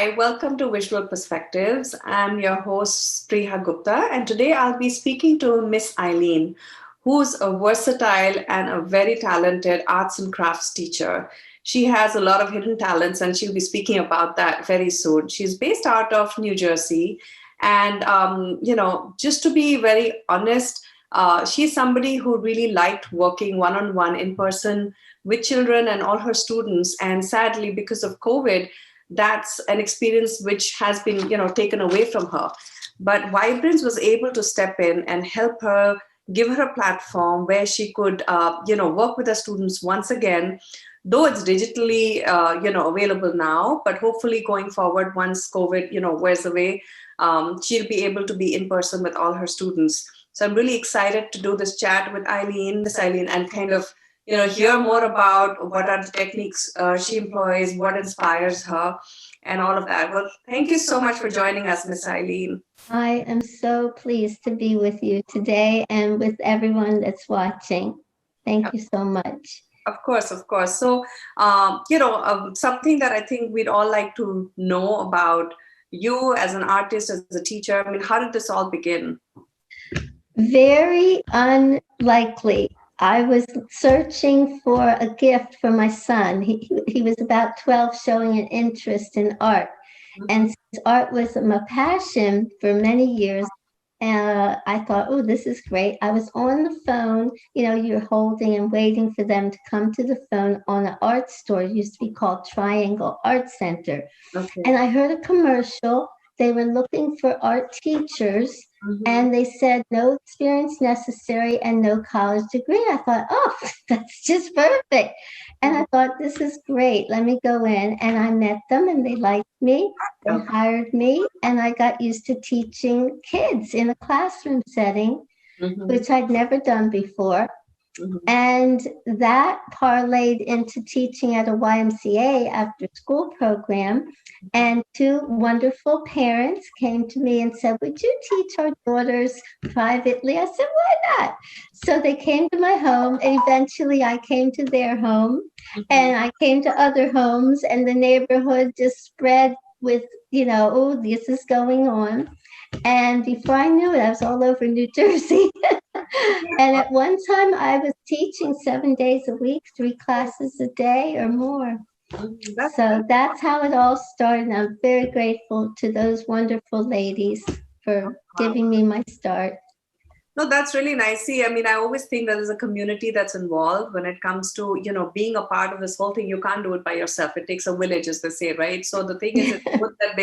Hi, welcome to Visual Perspectives. I'm your host, Spriha Gupta, and today I'll be speaking to Miss Eileen, who's a versatile and a very talented arts and crafts teacher. She has a lot of hidden talents, and she'll be speaking about that very soon. She's based out of New Jersey, and just to be very honest, she's somebody who really liked working one-on-one in person with children and all her students. And sadly, because of COVID, that's an experience which has been taken away from her. But Vibrance was able to step in and help her, give her a platform where she could work with her students once again, though it's digitally available now. But hopefully going forward, once COVID wears away, she'll be able to be in person with all her students. So I'm really excited to do this chat with Miss Eileen, and kind of hear more about what are the techniques she employs, what inspires her, and all of that. Well, thank you so much for joining us, Miss Eileen. I am so pleased to be with you today and with everyone that's watching. Thank you so much. Of course, of course. So, something that I think we'd all like to know about you as an artist, as a teacher. I mean, how did this all begin? Very unlikely. I was searching for a gift for my son. He was about 12, showing an interest in art. And since art was my passion for many years, I thought, oh, this is great. I was on the phone, you're holding and waiting for them to come to the phone on an art store. It used to be called Triangle Art Center. Okay. And I heard a commercial. They were looking for art teachers. And they said no experience necessary and no college degree. I thought, oh, that's just perfect. And I thought, this is great. Let me go in. And I met them and they liked me. They hired me. And I got used to teaching kids in a classroom setting, which I'd never done before. And that parlayed into teaching at a YMCA after school program. And two wonderful parents came to me and said, would you teach our daughters privately? I said, why not? So they came to my home, and eventually I came to their home, and I came to other homes, and the neighborhood just spread with, oh, this is going on. And before I knew it, I was all over New Jersey. And at one time I was teaching 7 days a week, 3 classes a day or more. So that's how it all started. And I'm very grateful to those wonderful ladies for giving me my start. No, that's really nice. See, I mean, I always think that there's a community that's involved when it comes to, being a part of this whole thing. You can't do it by yourself. It takes a village, as they say, right? So the thing is, it's good that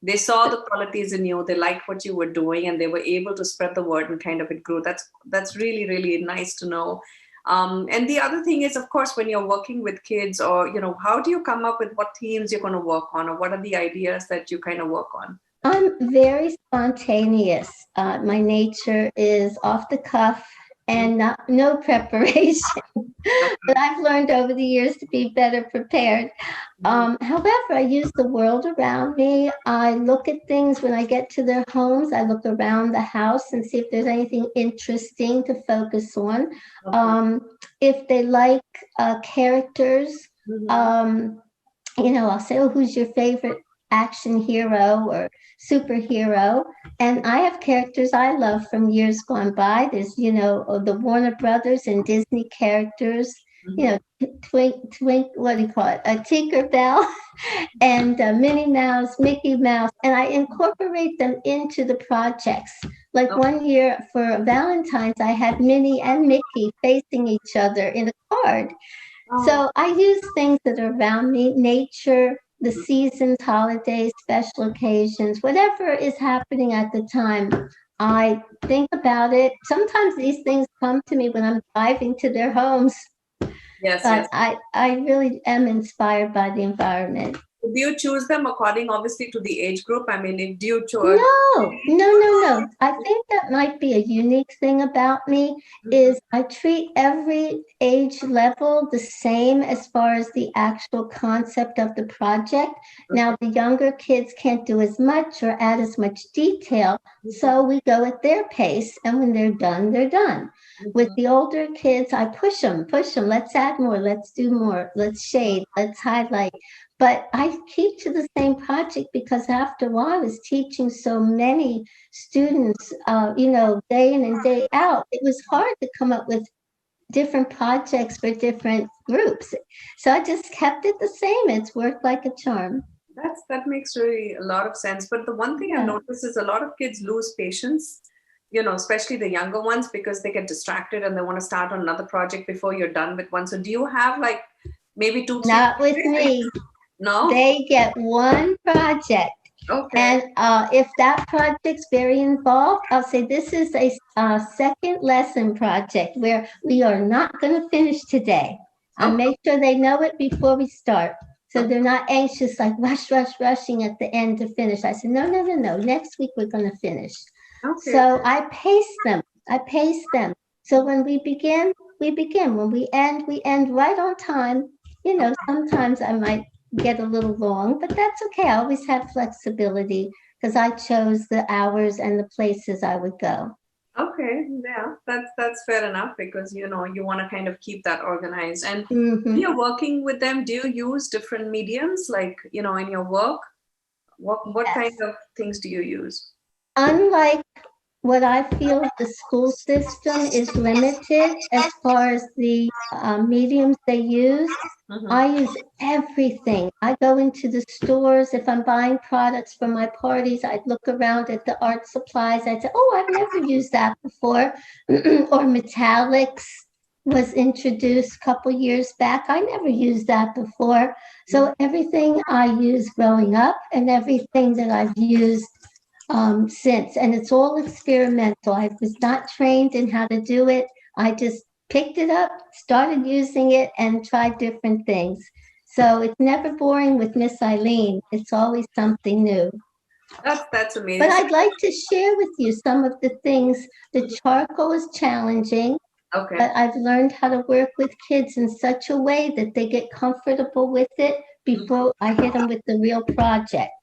they saw the qualities in you, they liked what you were doing, and they were able to spread the word, and kind of it grew. That's really, really nice to know. And the other thing is, of course, when you're working with kids, or, how do you come up with what themes you're going to work on, or what are the ideas that you kind of work on? I'm very spontaneous. My nature is off the cuff and no preparation. But I've learned over the years to be better prepared. However, I use the world around me. I look at things when I get to their homes. I look around the house and see if there's anything interesting to focus on. If they like characters, I'll say, oh, who's your favorite action hero or superhero? And I have characters I love from years gone by. There's, the Warner Brothers and Disney characters, Twink, what do you call it? A Tinkerbell and Minnie Mouse, Mickey Mouse. And I incorporate them into the projects. Like one year for Valentine's, I had Minnie and Mickey facing each other in a card. So I use things that are around me, nature, the seasons, holidays, special occasions, whatever is happening at the time. I think about it. Sometimes these things come to me when I'm driving to their homes. Yes, but yes. I really am inspired by the environment. Do you choose them according, obviously, to the age group? I mean, do you choose? No. I think that might be a unique thing about me is I treat every age level the same as far as the actual concept of the project. Now, the younger kids can't do as much or add as much detail, so we go at their pace, and when they're done, they're done. With the older kids, I push them. Let's add more. Let's do more. Let's shade. Let's highlight. But I keep to the same project because after a while I was teaching so many students, day in and day out. It was hard to come up with different projects for different groups. So I just kept it the same. It's worked like a charm. That makes really a lot of sense. But the one thing I've Yeah. noticed is a lot of kids lose patience, especially the younger ones, because they get distracted and they want to start on another project before you're done with one. So do you have like maybe two, three Not with projects? me. No? They get one project. Okay. And if that project's very involved, I'll say this is a second lesson project where we are not going to finish today. I Okay. make sure they know it before we start. So Okay. they're not anxious, like rushing at the end to finish. I said, no. Next week we're going to finish. Okay. So I pace them. So when we begin, we begin. When we end right on time. Sometimes I might get a little long, but that's okay. I always have flexibility because I chose the hours and the places I would go. Okay, yeah, that's fair enough because you want to kind of keep that organized. And when Mm-hmm. you're working with them, do you use different mediums like, in your work? What Yes. kind of things do you use? Unlike what I feel the school system is limited as far as the mediums they use. Mm-hmm. I use everything. I go into the stores. If I'm buying products for my parties, I'd look around at the art supplies. I'd say, oh, I've never used that before. Or metallics was introduced a couple years back. I never used that before. So everything I used growing up and everything that I've used since, and it's all experimental. I was not trained in how to do it. I just picked it up, started using it, and tried different things. So it's never boring with Miss Eileen. It's always something new. That's But amazing. I'd like to share with you some of the things. The charcoal is challenging, Okay. but I've learned how to work with kids in such a way that they get comfortable with it before I hit them with the real project.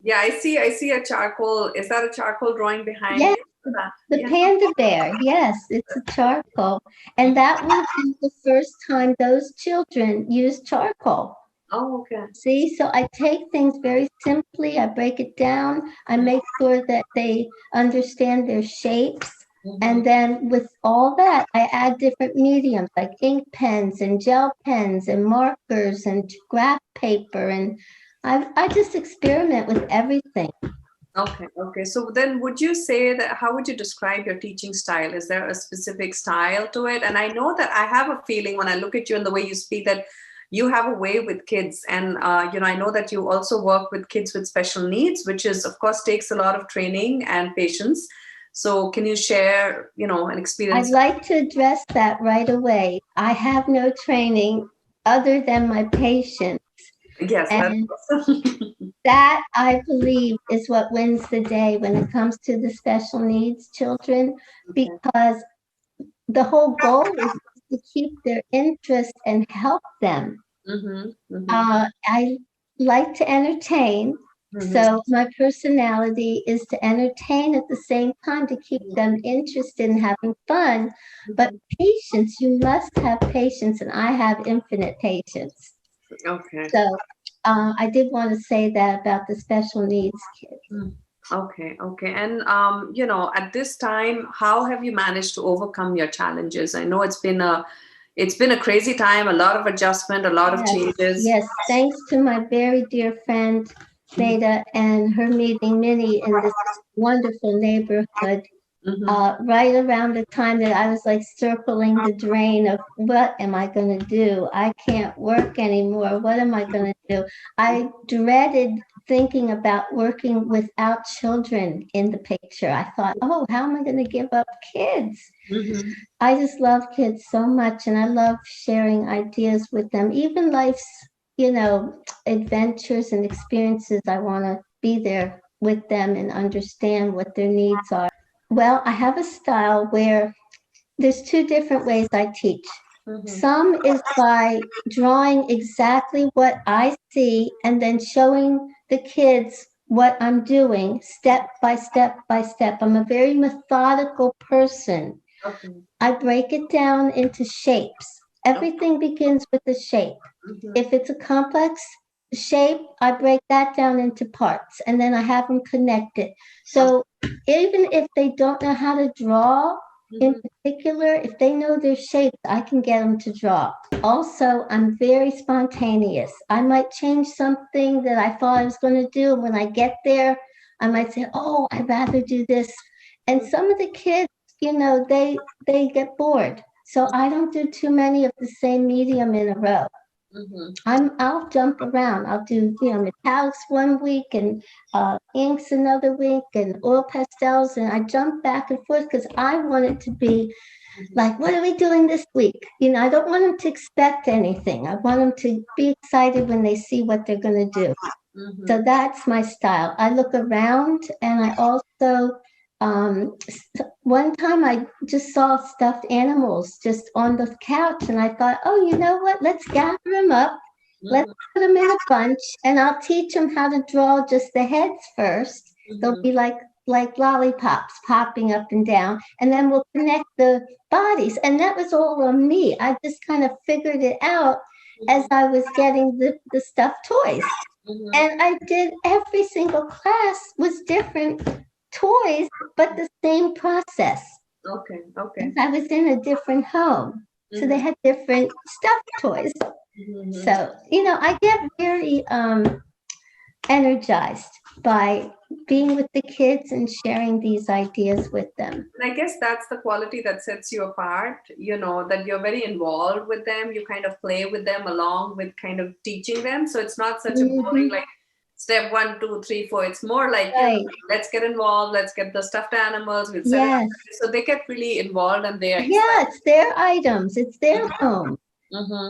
Yeah, I see a charcoal. Is that a charcoal drawing behind Yes, you? That, the yeah. panda bear. Yes, it's a charcoal. And that will be the first time those children use charcoal. Oh, okay. See, so I take things very simply, I break it down, I make sure that they understand their shapes. And then with all that, I add different mediums like ink pens and gel pens and markers and graph paper. And I just experiment with everything. Okay. So then would you say that, how would you describe your teaching style? Is there a specific style to it? And I know that I have a feeling when I look at you and the way you speak that you have a way with kids. And, I know that you also work with kids with special needs, which is, of course, takes a lot of training and patience. So can you share, an experience? I'd like to address that right away. I have no training other than my patience. Yes, And that's awesome. that, I believe, is what wins the day when it comes to the special needs children, Okay. because the whole goal is to keep their interest and help them. I like to entertain. So my personality is to entertain at the same time to keep them interested in having fun. But patience, you must have patience, and I have infinite patience. Okay. So I did want to say that about the special needs kids. Okay. And at this time, how have you managed to overcome your challenges? I know it's been a crazy time, a lot of adjustment, a lot of changes. Yes, thanks to my very dear friend Maida and her meeting Minnie in this wonderful neighborhood. Right around the time that I was like circling the drain of what am I going to do? I can't work anymore. What am I going to do? I dreaded thinking about working without children in the picture. I thought, oh, how am I going to give up kids? I just love kids so much, and I love sharing ideas with them. Even life's, adventures and experiences, I want to be there with them and understand what their needs are. Well, I have a style where there's two different ways I teach. Some is by drawing exactly what I see and then showing the kids what I'm doing step by step by step. I'm a very methodical person. I break it down into shapes. Everything begins with a shape. If it's a complex shape, I break that down into parts and then I have them connected. So even if they don't know how to draw in particular, if they know their shapes, I can get them to draw. Also, I'm very spontaneous. I might change something that I thought I was going to do. And when I get there, I might say, oh, I'd rather do this. And some of the kids, they get bored. So I don't do too many of the same medium in a row. I'll jump around. I'll do, metallics one week and inks another week and oil pastels. And I jump back and forth because I want it to be like, what are we doing this week? I don't want them to expect anything. I want them to be excited when they see what they're going to do. So that's my style. I look around and I also, one time I just saw stuffed animals just on the couch and I thought, oh, you know what? Let's gather them up. Let's put them in a bunch and I'll teach them how to draw just the heads first. They'll be like lollipops popping up and down, and then we'll connect the bodies. And that was all on me. I just kind of figured it out as I was getting the stuffed toys. And I did every single class was different toys, but the same process. Okay. I was in a different home. So they had different stuffed toys. So, I get very energized by being with the kids and sharing these ideas with them. And I guess that's the quality that sets you apart, that you're very involved with them. You kind of play with them along with kind of teaching them. So it's not such a boring, like step 1, 2, 3, 4. It's more like, let's get involved. Let's get the stuffed animals. We'll set it up. So they get really involved and they're excited. It's their items. It's their home.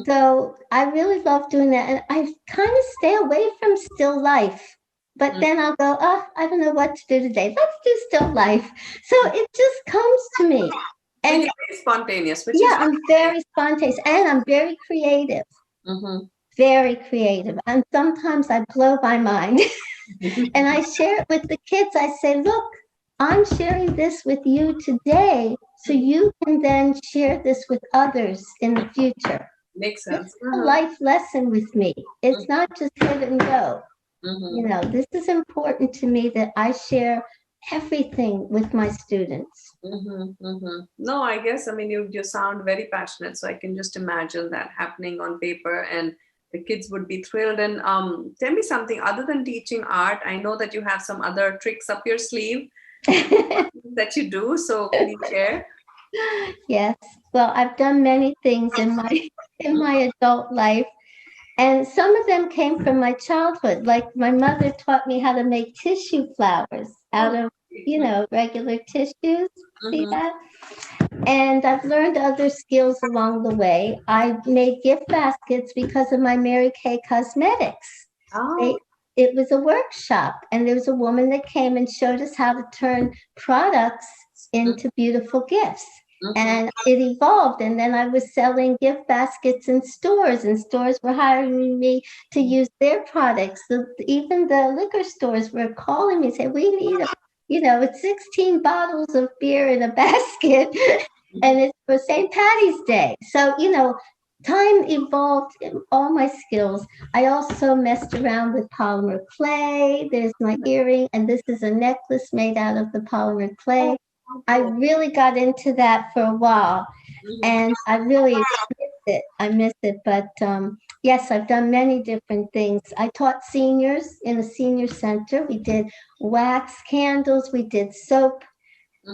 So I really love doing that. And I kind of stay away from still life. But then I'll go, I don't know what to do today. Let's do still life. So it just comes to me. And you're very spontaneous. I'm very spontaneous. And I'm very creative. Very creative. And sometimes I blow my mind. And I share it with the kids. I say, look, I'm sharing this with you today. So you can then share this with others in the future. Makes sense. It's a life lesson with me. It's not just hit and go. This is important to me that I share everything with my students. No, I guess, you sound very passionate. So I can just imagine that happening on paper and the kids would be thrilled. And tell me something other than teaching art. I know that you have some other tricks up your sleeve that you do. So can you share? Yes. Well, I've done many things in my adult life. And some of them came from my childhood. Like my mother taught me how to make tissue flowers out of, regular tissues. See that? And I've learned other skills along the way. I made gift baskets because of my Mary Kay Cosmetics. It was a workshop, and there was a woman that came and showed us how to turn products into beautiful gifts. And it evolved. And then I was selling gift baskets in stores, and stores were hiring me to use their products. So even the liquor stores were calling me, saying, we need it's 16 bottles of beer in a basket, and it's for St. Patty's Day. So, time evolved in all my skills. I also messed around with polymer clay. There's my earring, and this is a necklace made out of the polymer clay. I really got into that for a while, and I really miss it. But yes, I've done many different things. I taught seniors in a senior center. We did wax candles. We did soap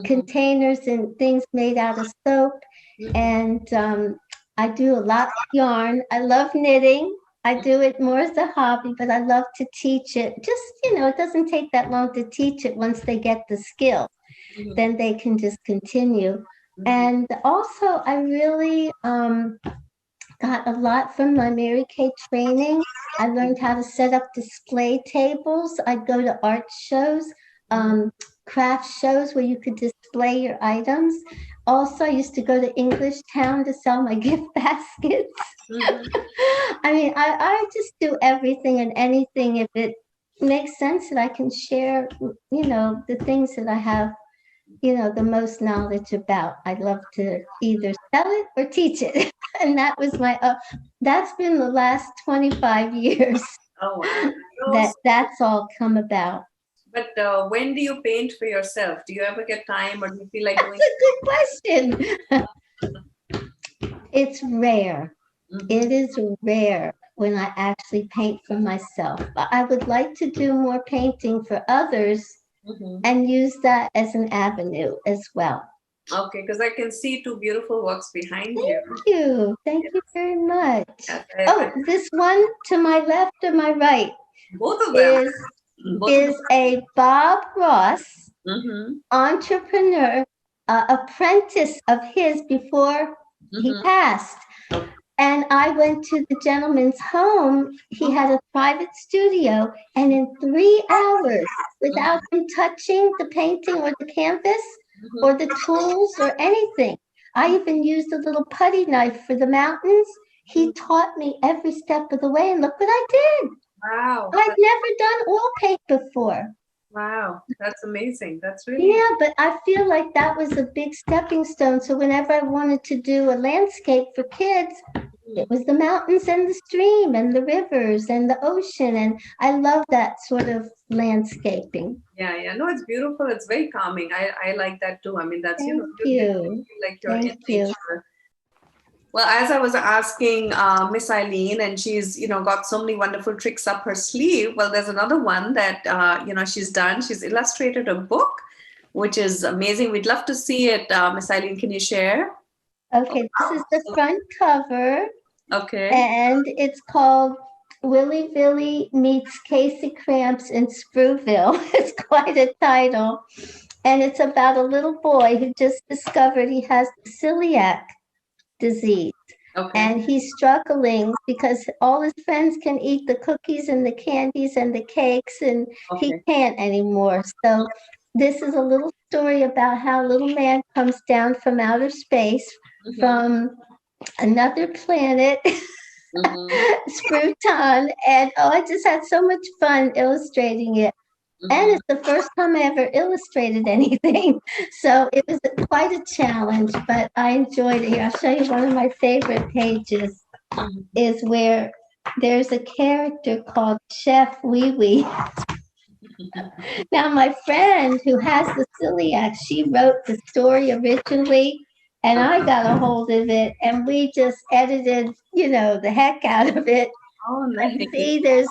containers and things made out of soap. And I do a lot of yarn. I love knitting. I do it more as a hobby, but I love to teach it. Just, it doesn't take that long to teach it once they get the skill. Then they can just continue. And also, I really got a lot from my Mary Kay training. I learned how to set up display tables. I'd go to art shows, craft shows where you could display your items. Also, I used to go to English Town to sell my gift baskets. I just do everything and anything if it makes sense that I can share, the things that I have the most knowledge about. I'd love to either sell it or teach it. And that was that's been the last 25 years. Oh, wow. So, That's all come about. but when do you paint for yourself? Do you ever get time or do you feel like That's doing? a good question. It's rare. It is rare when I actually paint for myself. But I would like to do more painting for others and use that as an avenue as well. Okay, because I can see two beautiful works behind you. Thank you. Thank you very much. Yes, Oh, this one to my left or my right both of them. is Both of them. is a Bob Ross Mm-hmm. entrepreneur, apprentice of his before he passed. And I went to the gentleman's home. He had a private studio, and in 3 hours, without him touching the painting or the canvas or the tools or anything, I even used a little putty knife for the mountains. He taught me every step of the way, and look what I did. Wow. I've never done oil paint before. Wow. That's amazing. That's really. Yeah, but I feel like that was a big stepping stone. So whenever I wanted to do a landscape for kids, it was the mountains and the stream and the rivers and the ocean. And I love that sort of landscaping. Yeah, yeah. No, it's beautiful. It's very calming. I like that too. I mean, that's, Thank you you. feel like you're in Thank you. nature. Well, as I was asking Miss Eileen, and she's, got so many wonderful tricks up her sleeve. Well, there's another one that, she's done. She's illustrated a book, which is amazing. We'd love to see it. Miss Eileen, can you share? Okay, this is the front cover, Okay. and it's called Willy Billy Meets Casey Cramps in Spruville. It's quite a title. And it's about a little boy who just discovered he has celiac disease. Okay. And he's struggling because all his friends can eat the cookies and the candies and the cakes, and he can't anymore. So this is a little story about how a little man comes down from outer space, from another planet, Spruton, and I just had so much fun illustrating it. And it's the first time I ever illustrated anything. So it was quite a challenge, but I enjoyed it. Here, I'll show you one of my favorite pages is where there's a character called Chef Wee Wee. Now, my friend who has the celiac, she wrote the story originally, and I got a hold of it, and we just edited, the heck out of it. Oh, nice. See, there's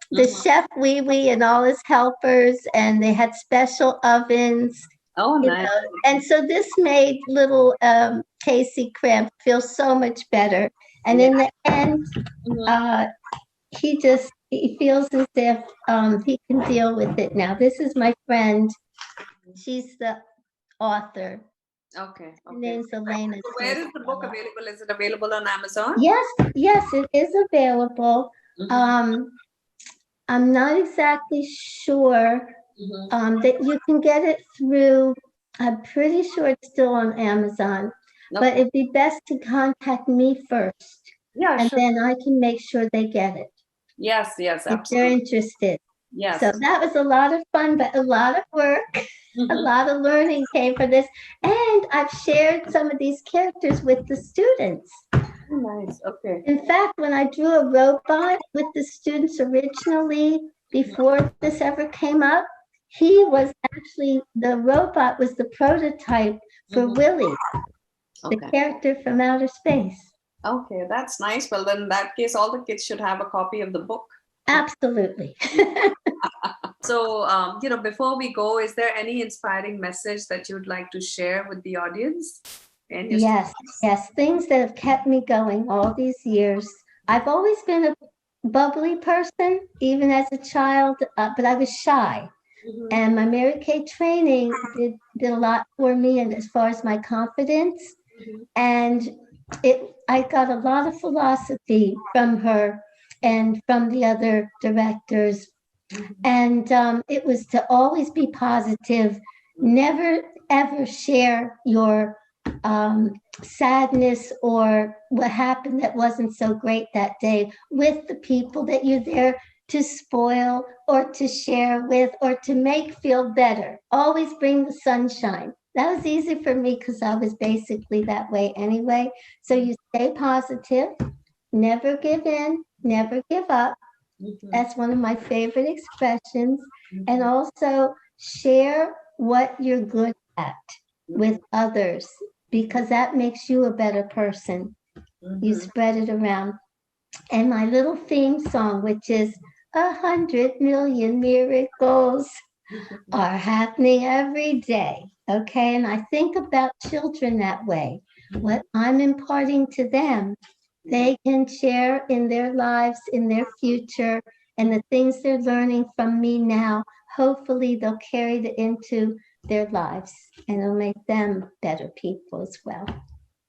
the Chef Wee Wee and all his helpers, and they had special ovens. Oh, nice. And so this made little Casey Cramp feel so much better. And in the end, he feels as if he can deal with it now. This is my friend. She's the author. Okay. Her name's Elaine. So where is the book available? Is it available on Amazon? Yes, it is available. I'm not exactly sure that you can get it through. I'm pretty sure it's still on Amazon, but it'd be best to contact me first. Yeah, and sure. then I can make sure they get it. Yes, absolutely. If they're interested. Yes. So that was a lot of fun, but a lot of work. A lot of learning came from this. And I've shared some of these characters with the students. Nice. Okay. In fact, when I drew a robot with the students originally, before this ever came up, the robot was the prototype for Willie, the character from outer space. Okay, that's nice. Well, then in that case, all the kids should have a copy of the book. Absolutely. So, before we go, is there any inspiring message that you'd like to share with the audience? Yes, things that have kept me going all these years. I've always been a bubbly person, even as a child, but I was shy. And my Mary Kay training did a lot for me, and as far as my confidence. And I got a lot of philosophy from her and from the other directors. And it was to always be positive, never ever share your sadness or what happened that wasn't so great that day with the people that you're there to spoil or to share with or to make feel better. Always bring the sunshine. That was easy for me because I was basically that way anyway. So you stay positive, never give in, never give up, That's one of my favorite expressions. And Mhm. also share what you're good at with others, because that makes you a better person. You Mhm. spread it around. And my little theme song, which is 100 million miracles are happening every day. Okay. And I think about children that way. What I'm imparting to them, they can share in their lives, in their future, and the things they're learning from me now, hopefully they'll carry it into their lives and it'll make them better people as well.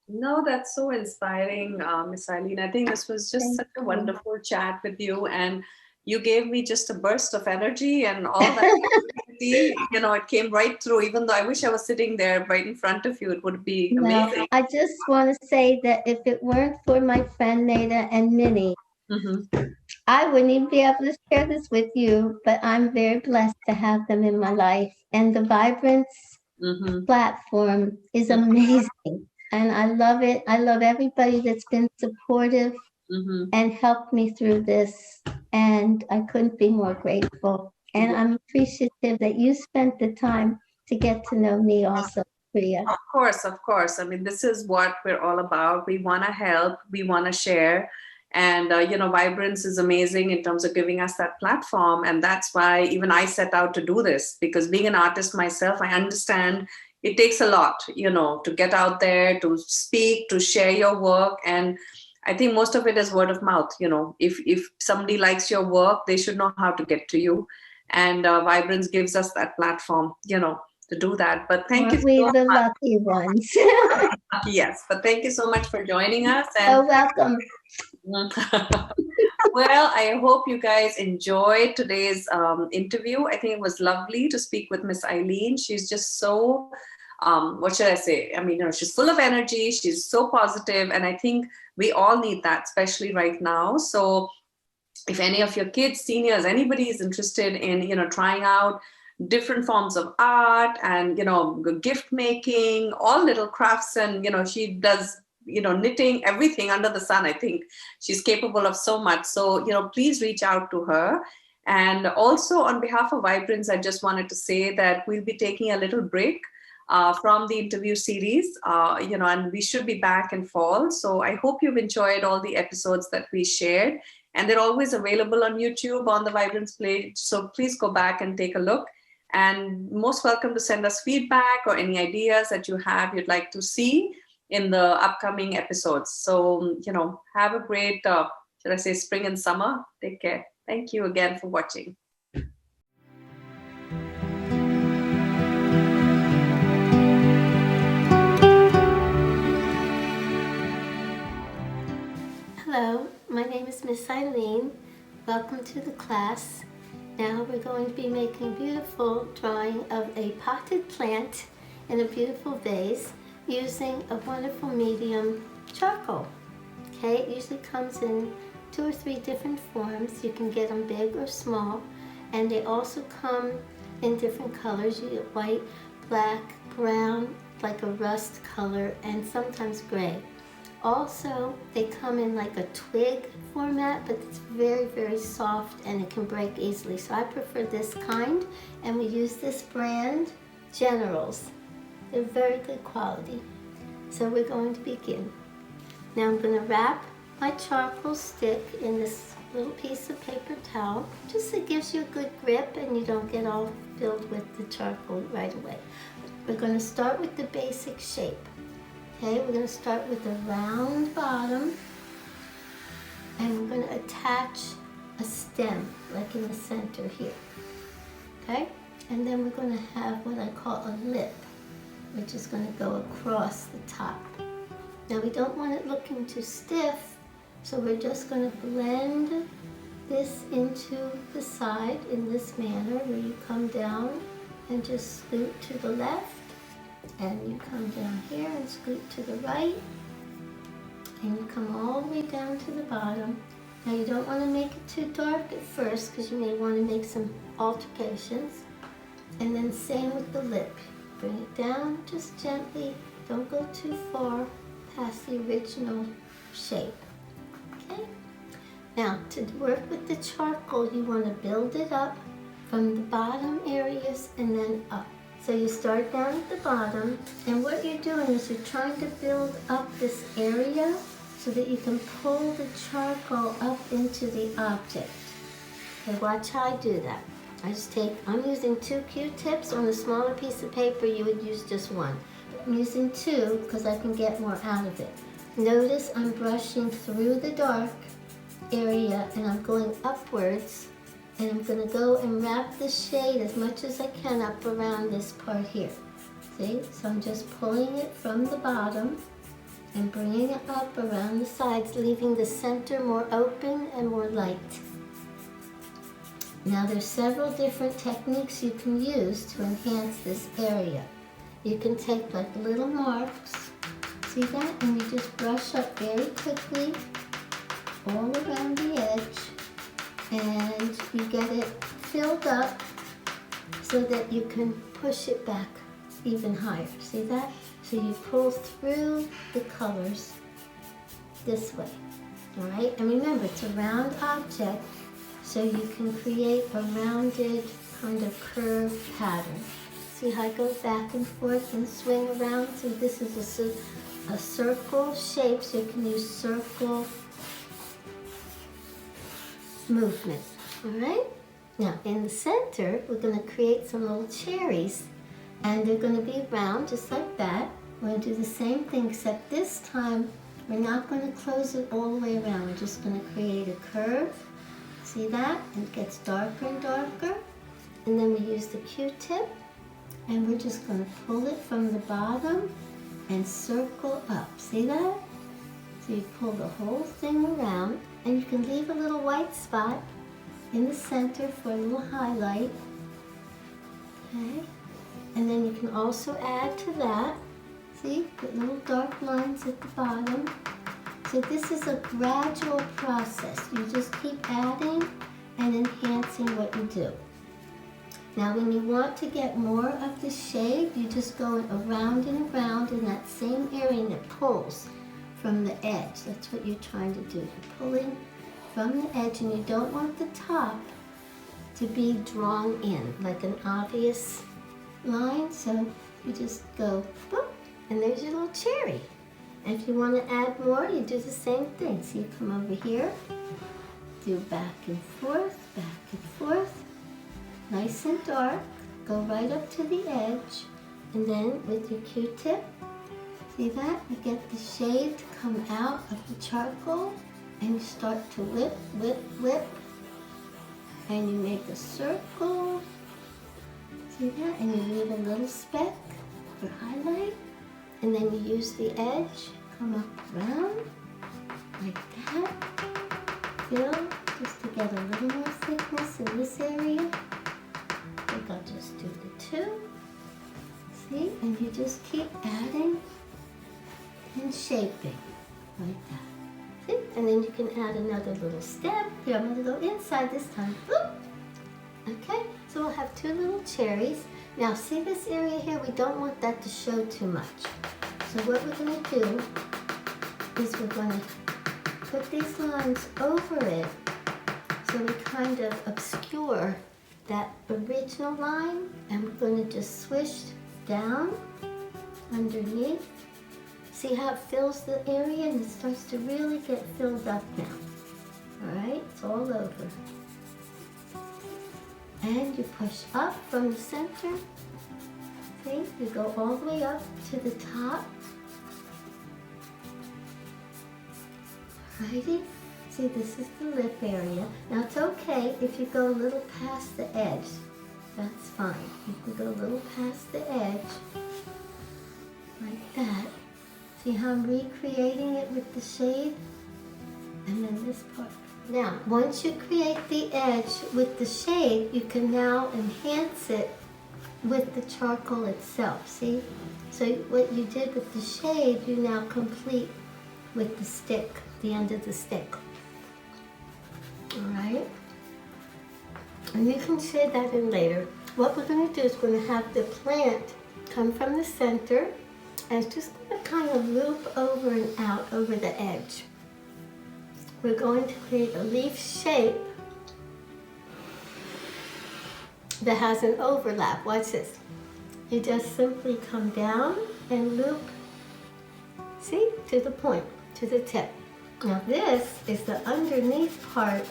No, that's so inspiring, Miss Eileen. I think this was just Thank such a you. wonderful chat with you, and you gave me just a burst of energy and all that positivity. It came right through. Even though I wish I was sitting there right in front of you, it would be No, amazing. I just want to say that if it weren't for my friend Nada and Minnie, Mm-hmm. I wouldn't even be able to share this with you, but I'm very blessed to have them in my life. And the Vibrance Mm-hmm. platform is amazing. And I love it. I love everybody that's been supportive Mm-hmm. and helped me through this. And I couldn't be more grateful. And I'm appreciative that you spent the time to get to know me also, Priya. Of course, of course. I mean, this is what we're all about. We want to help, we want to share. And, Vibrance is amazing in terms of giving us that platform. And that's why even I set out to do this, because being an artist myself, I understand it takes a lot, to get out there, to speak, to share your work. And I think most of it is word of mouth. If somebody likes your work, they should know how to get to you. And Vibrance gives us that platform, to do that. But thank you Aren't we so the much. lucky ones? Yes, but thank you so much for joining us. And So welcome. well, I hope you guys enjoyed today's interview. I think it was lovely to speak with Miss Eileen. She's just so, what should I say? I mean, she's full of energy. She's so positive, and I think we all need that, especially right now. So if any of your kids, seniors, anybody is interested in trying out different forms of art and gift making, all little crafts, and she does knitting, everything under the sun. I think she's capable of so much. So please reach out to her. And also on behalf of Vibrance, I just wanted to say that we'll be taking a little break from the interview series, and we should be back in fall. So I hope you've enjoyed all the episodes that we shared, and they're always available on YouTube on the Vibrance page. So please go back and take a look. And most welcome to send us feedback or any ideas that you have you'd like to see in the upcoming episodes. So, have a great, should I say, spring and summer. Take care. Thank you again for watching. Hello, my name is Miss Eileen. Welcome to the class. Now we're going to be making a beautiful drawing of a potted plant in a beautiful vase using a wonderful medium charcoal. Okay, it usually comes in 2 or 3 different forms. You can get them big or small, and they also come in different colors. You get white, black, brown, like a rust color, and sometimes gray. Also, they come in like a twig format, but it's very, very soft and it can break easily. So I prefer this kind, and we use this brand, Generals. They're very good quality. So we're going to begin. Now I'm going to wrap my charcoal stick in this little piece of paper towel, just so it gives you a good grip and you don't get all filled with the charcoal right away. We're going to start with the basic shape. Okay, we're going to start with a round bottom, and we're going to attach a stem, like in the center here. Okay, and then we're going to have what I call a lip, which is going to go across the top. Now we don't want it looking too stiff, so we're just going to blend this into the side in this manner, where you come down and just scoot to the left. And you come down here and scoot to the right, and you come all the way down to the bottom. Now you don't want to make it too dark at first, because you may want to make some alterations. And then same with the lip. Bring it down just gently. Don't go too far past the original shape. Okay? Now, to work with the charcoal, you want to build it up from the bottom areas and then up. So you start down at the bottom, and what you're doing is you're trying to build up this area so that you can pull the charcoal up into the object. Okay, watch how I do that. I'm using 2 Q-tips. On a smaller piece of paper, you would use just 1. I'm using 2 because I can get more out of it. Notice I'm brushing through the dark area and I'm going upwards, and I'm going to go and wrap the shade as much as I can up around this part here. See? So I'm just pulling it from the bottom and bringing it up around the sides, leaving the center more open and more light. Now there's several different techniques you can use to enhance this area. You can take like little marks, see that? And you just brush up very quickly all around the edge, and you get it filled up so that you can push it back even higher. See that? So you pull through the colors this way. All right? And remember, it's a round object, so you can create a rounded kind of curved pattern. See how I go back and forth and swing around? So this is a circle shape, so you can use circle movement. All right? Now, in the center, we're going to create some little cherries, and they're going to be round just like that. We're going to do the same thing, except this time we're not going to close it all the way around. We're just going to create a curve. See that? And it gets darker and darker. And then we use the Q-tip, and we're just going to pull it from the bottom and circle up. See that? So you pull the whole thing around, and you can leave a little white spot in the center for a little highlight. Okay? And then you can also add to that, see, put little dark lines at the bottom. So this is a gradual process. You just keep adding and enhancing what you do. Now when you want to get more of the shade, you just go around and around in that same area, and it pulls from the edge. That's what you're trying to do. You're pulling from the edge, and you don't want the top to be drawn in like an obvious line. So you just go boop, and there's your little cherry. And if you want to add more, you do the same thing. So you come over here, do back and forth, nice and dark, go right up to the edge, and then with your Q-tip, see that? You get the shade to come out of the charcoal, and you start to whip, and you make a circle, see that? And you leave a little speck for highlight, and then you use the edge, come up around, like that, fill, just to get a little more thickness in this area. I think I'll just do the 2, see? And you just keep adding and shaping, like that. See? And then you can add another little step. Here, I'm going to go inside this time. Boop. Okay, so we'll have 2 little cherries. Now, see this area here? We don't want that to show too much. So what we're going to do is we're going to put these lines over it so we kind of obscure that original line, and we're going to just swish down underneath. See how it fills the area, and it starts to really get filled up now. All right, it's all over. And you push up from the center. See, you go all the way up to the top. Alrighty. See, this is the lip area. Now it's okay if you go a little past the edge. That's fine. You can go a little past the edge, like that. See how I'm recreating it with the shade? And then this part. Now, once you create the edge with the shade, you can now enhance it with the charcoal itself, see? So what you did with the shade, you now complete with the stick, the end of the stick. All right? And you can shade that in later. What we're going to do is we're going to have the plant come from the center, and it's just going to kind of loop over and out over the edge. we're going to create a leaf shape that has an overlap. Watch this. You just simply come down and loop, see, to the point, to the tip. Now this is the underneath part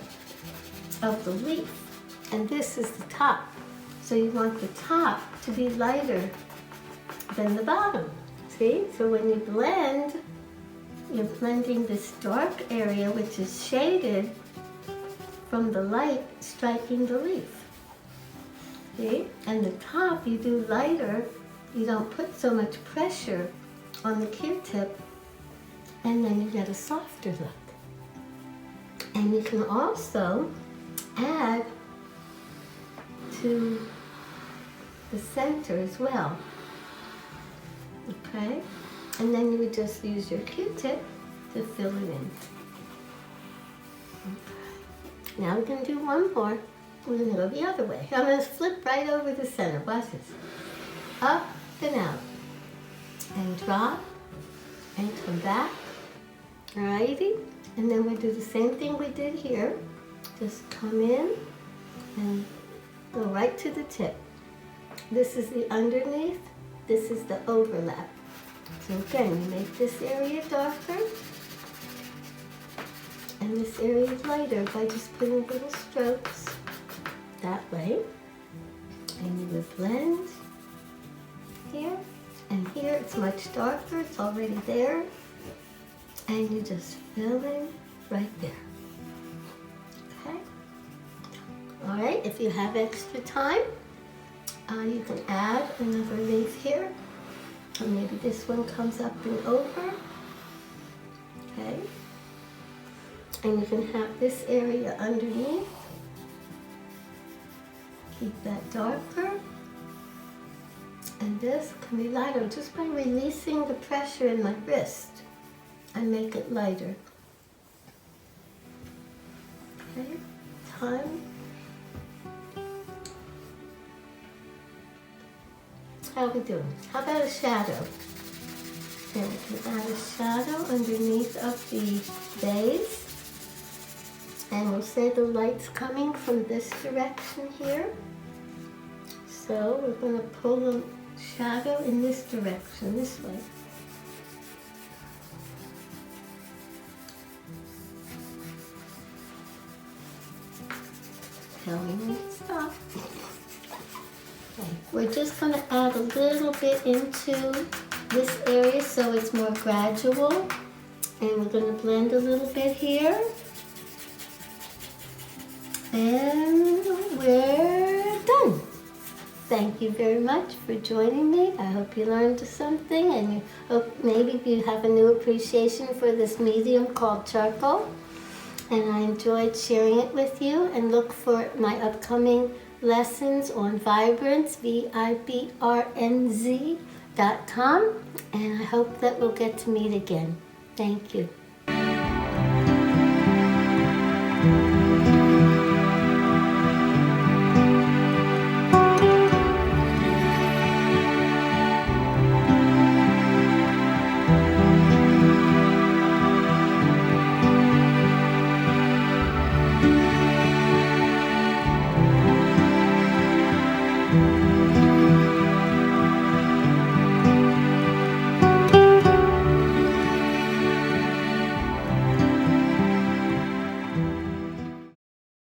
of the leaf, and this is the top. So you want the top to be lighter than the bottom, see? So when you blend, you're blending this dark area, which is shaded from the light striking the leaf. See? And the top you do lighter, you don't put so much pressure on the Q-tip, and then you get a softer look. And you can also add to the center as well. Okay? And then you would just use your Q-tip to fill it in. Okay. Now we're going to do one more. We're going to go the other way. I'm going to flip right over the center. Watch this. Up and out. And drop. And come back. Alrighty? And then we do the same thing we did here. Just come in and go right to the tip. This is the underneath. This is the overlap. So again, you make this area darker. And this area is lighter by just putting little strokes that way. And you would blend here. And here it's much darker. It's already there. And you just fill in right there. Okay? All right, if you have extra time, you can add another leaf here. Or maybe this one comes up and over. Okay? And you can have this area underneath. Keep that darker. And this can be lighter just by releasing the pressure in my wrist. I make it lighter. Okay, time. How are we doing? How about a shadow? And we can add a shadow underneath of the base. And we'll say the light's coming from this direction here. So we're going to pull the shadow in this direction, this way. Tell me when to stop. Okay. We're just going to add a little bit into this area so it's more gradual. And we're going to blend a little bit here. And we're done. Thank you very much for joining me. I hope you learned something, and you hope maybe you have a new appreciation for this medium called charcoal. And I enjoyed sharing it with you, and look for my upcoming lessons on Vibrance, vibrnz.com, and I hope that we'll get to meet again. Thank you.